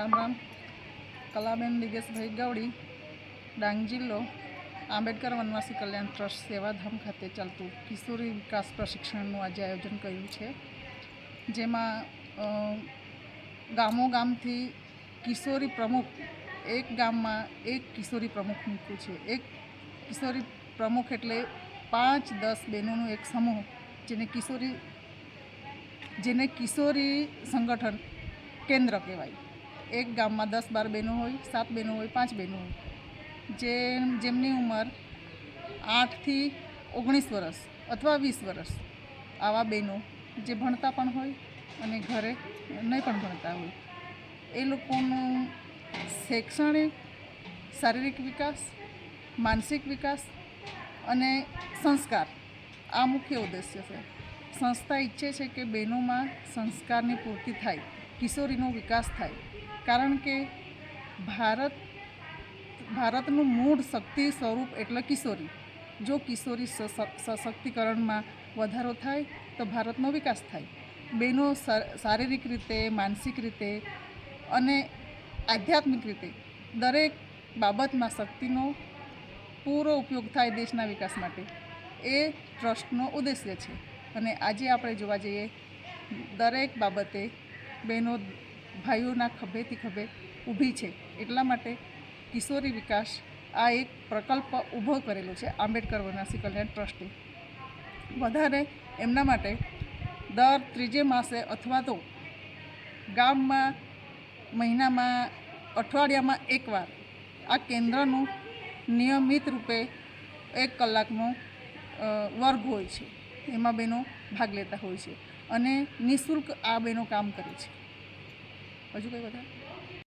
રામ રામ. કલાબેન દિગેશભાઈ ગવડી, ડાંગ જિલ્લો, આંબેડકર વનવાસી કલ્યાણ ટ્રસ્ટ સેવાધામ ખાતે ચાલતું કિશોરી વિકાસ પ્રશિક્ષણનું આજે આયોજન કર્યું છે, જેમાં ગામોગામથી કિશોરી પ્રમુખ, એક ગામમાં એક કિશોરી પ્રમુખ મૂક્યું છે. એક કિશોરી પ્રમુખ એટલે 5-10 બહેનોનું એક સમૂહ, જેને કિશોરી સંગઠન કેન્દ્ર કહેવાય. એક ગામમાં 10-12 બહેનો હોય, 7 બહેનો હોય, 5 બહેનો હોય, જેમની ઉંમર 8 થી 19 વર્ષ અથવા 20 વર્ષ, આવા બહેનો જે ભણતા પણ હોય અને ઘરે નહીં પણ ભણતા હોય, એ લોકોનું શૈક્ષણિક, શારીરિક વિકાસ, માનસિક વિકાસ અને સંસ્કાર આ મુખ્ય ઉદ્દેશ્ય છે. સંસ્થા ઈચ્છે છે કે બહેનોમાં સંસ્કારની પૂર્તિ થાય, કિશોરીનો વિકાસ થાય, કારણ કે ભારતનું મૂળ શક્તિ સ્વરૂપ એટલે કિશોરી. જો કિશોરી સશક્તિકરણમાં વધારો થાય તો ભારતનો વિકાસ થાય. બહેનો શારીરિક રીતે, માનસિક રીતે અને આધ્યાત્મિક રીતે દરેક બાબતમાં શક્તિનો પૂરો ઉપયોગ થાય દેશના વિકાસ માટે, એ ટ્રસ્ટનો ઉદ્દેશ્ય છે. અને આજે આપણે જોવા જઈએ, દરેક બાબતે બહેનો ભાઈઓના ખભેથી ખભે ઊભી છે. એટલા માટે કિશોરી વિકાસ આ એક પ્રકલ્પ ઊભો કરેલો છે આંબેડકર વનવાસી કલ્યાણ ટ્રસ્ટે. વધારે એમના માટે દર 3 માસે અથવા તો ગામમાં મહિનામાં, અઠવાડિયામાં એકવાર આ કેન્દ્રનું નિયમિત રૂપે 1 કલાકનો વર્ગ હોય છે. એમાં બહેનો ભાગ લેતા હોય છે અને નિઃશુલ્ક આ બહેનો કામ કરે છે. હજુ કંઈ વધારે